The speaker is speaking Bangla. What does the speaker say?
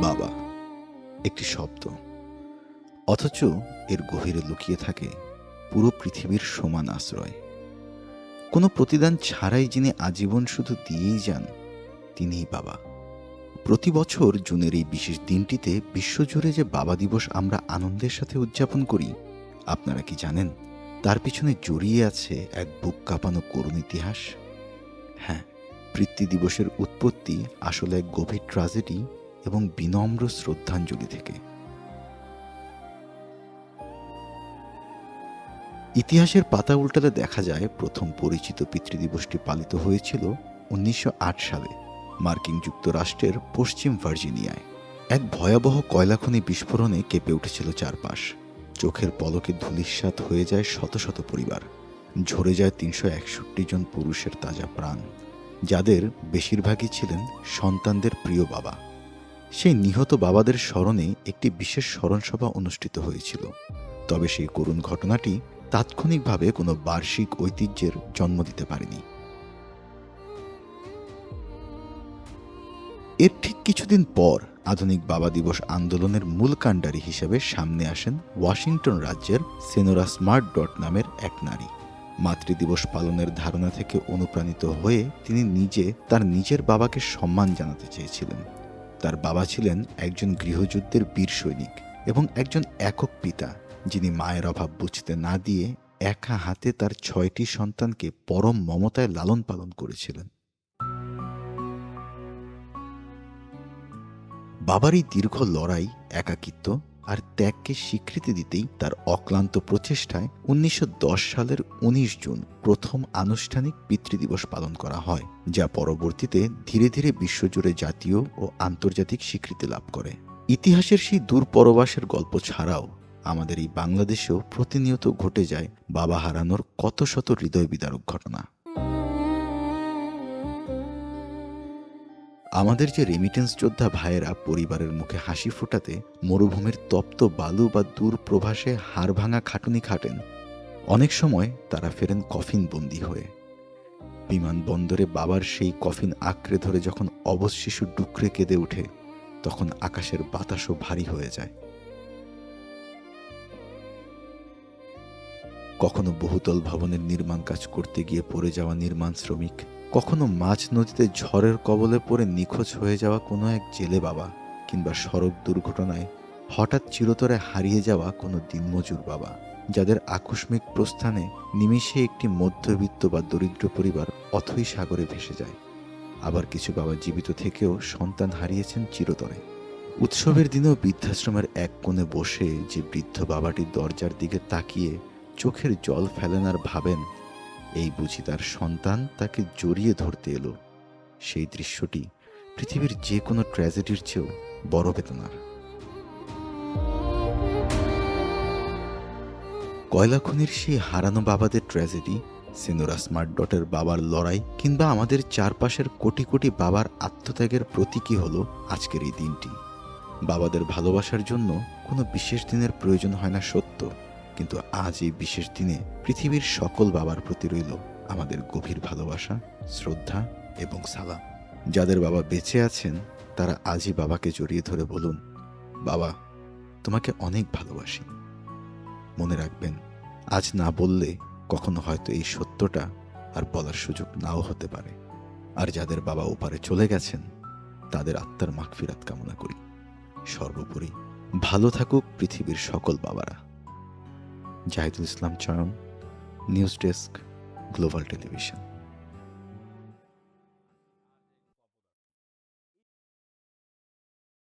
বাবা একটি শব্দ, অথচ এর গভীরে লুকিয়ে থাকে পুরো পৃথিবীর সমান আশ্রয়। কোনো প্রতিদান ছাড়াই যিনি আজীবন শুধু দিয়েই যান, তিনিই বাবা। প্রতি বছর জুনের এই বিশেষ দিনটিতে বিশ্বজুড়ে যে বাবা দিবস আমরা আনন্দের সাথে উদযাপন করি, আপনারা কি জানেন তার পিছনে জড়িয়ে আছে এক বুক কাঁপানো করুণ ইতিহাস? হ্যাঁ, পিতৃ দিবসের উৎপত্তি আসলে এক গভীর ট্র্যাজেডি এবং বিনম্র শ্রদ্ধাঞ্জলি থেকে। ইতিহাসের পাতা উল্টালে দেখা যায় প্রথম পরিচিত পিতৃদিবসটি পালিত হয়েছিল 1908 সালে মার্কিন যুক্তরাষ্ট্রের পশ্চিম ভার্জিনিয়ায়। এক ভয়াবহ কয়লাখনি বিস্ফোরণে কেঁপে উঠেছিল চারপাশ। চোখের পলকে ধূলিসাৎ হয়ে যায় শত শত পরিবার, ঝরে যায় 361 জন পুরুষের তাজা প্রাণ, যাদের বেশিরভাগই ছিলেন সন্তানদের প্রিয় বাবা। সেই নিহত বাবাদের স্মরণে একটি বিশেষ স্মরণসভা অনুষ্ঠিত হয়েছিল। তবে সেই করুণ ঘটনাটি তাৎক্ষণিকভাবে কোনো বার্ষিক ঐতিহ্যের জন্ম দিতে পারেনি। এর ঠিক কিছুদিন পর আধুনিক বাবা দিবস আন্দোলনের মূল কাণ্ডারি হিসেবে সামনে আসেন ওয়াশিংটন রাজ্যের সেনোরা স্মার্ট নামের এক নারী। মাতৃদিবস পালনের ধারণা থেকে অনুপ্রাণিত হয়ে তিনি তার নিজের বাবাকে সম্মান জানাতে চেয়েছিলেন। তার বাবা ছিলেন একজন গৃহযুদ্ধের বীর সৈনিক এবং একজন একক পিতা, যিনি মায়ের অভাব বুঝতে না দিয়ে একা হাতে তার 6টি সন্তানকে পরম মমতায় লালন পালন করেছিলেন। বাবার এই দীর্ঘ লড়াই, একাকিত্ব আর ত্যাগকে স্বীকৃতি দিতেই তার অক্লান্ত প্রচেষ্টায় 1910 সালের 19 জুন প্রথম আনুষ্ঠানিক পিতৃদিবস পালন করা হয়, যা পরবর্তীতে ধীরে ধীরে বিশ্বজুড়ে জাতীয় ও আন্তর্জাতিক স্বীকৃতি লাভ করে। ইতিহাসের সেই দূর পরবাসের গল্প ছাড়াও আমাদের এই বাংলাদেশেও প্রতিনিয়ত ঘটে যায় বাবা হারানোর কত শত হৃদয় বিদারক ঘটনা। আমাদের যে রেমিটেন্স যোদ্ধা ভাইয়েরা পরিবারের মুখে হাসি ফোটাতে মরুভূমির তপ্ত বালু বা দূর প্রবাসে হাড় ভাঙা খাটুনি খাটেন, অনেক সময় তারা ফেরেন কফিন বন্দী হয়ে। বিমানবন্দরে বাবার সেই কফিন আঁকড়ে ধরে যখন অবশ শিশু ডুকরে কেঁদে ওঠে, তখন আকাশের বাতাসও ভারী হয়ে যায়। কখনো বহুতল ভবনের নির্মাণ কাজ করতে গিয়ে পড়ে যাওয়া নির্মাণ শ্রমিক, কখনো মাঝ নদীতে ঝড়ের কবলে পড়ে নিখোঁজ হয়ে যাওয়া কোনো এক জেলে বাবা, কিংবা সড়ক দুর্ঘটনায় হঠাৎ চিরতরে হারিয়ে যাওয়া কোনো দিনমজুর বাবা, যাদের আকস্মিক প্রস্থানে নিমেষে একটি মধ্যবিত্ত বা দরিদ্র পরিবার অথই সাগরে ভেসে যায়। আবার কিছু বাবা জীবিত থেকেও সন্তান হারিয়েছেন চিরতরে। উৎসবের দিনেও বৃদ্ধাশ্রমের এক কোণে বসে যে বৃদ্ধ বাবাটির দরজার দিকে তাকিয়ে চোখের জল ফেলেন আর ভাবেন, এই বুঝি তার সন্তান তাকে জড়িয়ে ধরতে এলো, সেই দৃশ্যটি পৃথিবীর যে কোনো ট্র্যাজেডির চেয়েও বড় বেদনার। কয়লাখনির সেই হারানো বাবাদের ট্র্যাজেডি, সেনোরা স্মার্ট বাবার লড়াই, কিংবা আমাদের চারপাশের কোটি কোটি বাবার আত্মত্যাগের প্রতীকী হলো আজকের এই দিনটি। বাবাদের ভালোবাসার জন্য কোনো বিশেষ দিনের প্রয়োজন হয় না সত্য, কিন্তু আজ এই বিশেষ দিনে পৃথিবীর সকল বাবার প্রতি রইল আমাদের গভীর ভালোবাসা, শ্রদ্ধা এবং সালাম। যাদের বাবা বেঁচে আছেন তারা আজই বাবাকে জড়িয়ে ধরে বলুন, বাবা, তোমাকে অনেক ভালোবাসি। মনে রাখবেন, আজ না বললে কখনো হয়তো এই সত্যটা আর বলার সুযোগ নাও হতে পারে। আর যাদের বাবা ওপারে চলে গেছেন, তাদের আত্মার মাগফিরাত কামনা করি। সর্বোপরি ভালো থাকুক পৃথিবীর সকল বাবারা। জাহিদুল ইসলাম চয়ন, নিউজ ডেস্ক, গ্লোবাল টেলিভিশন।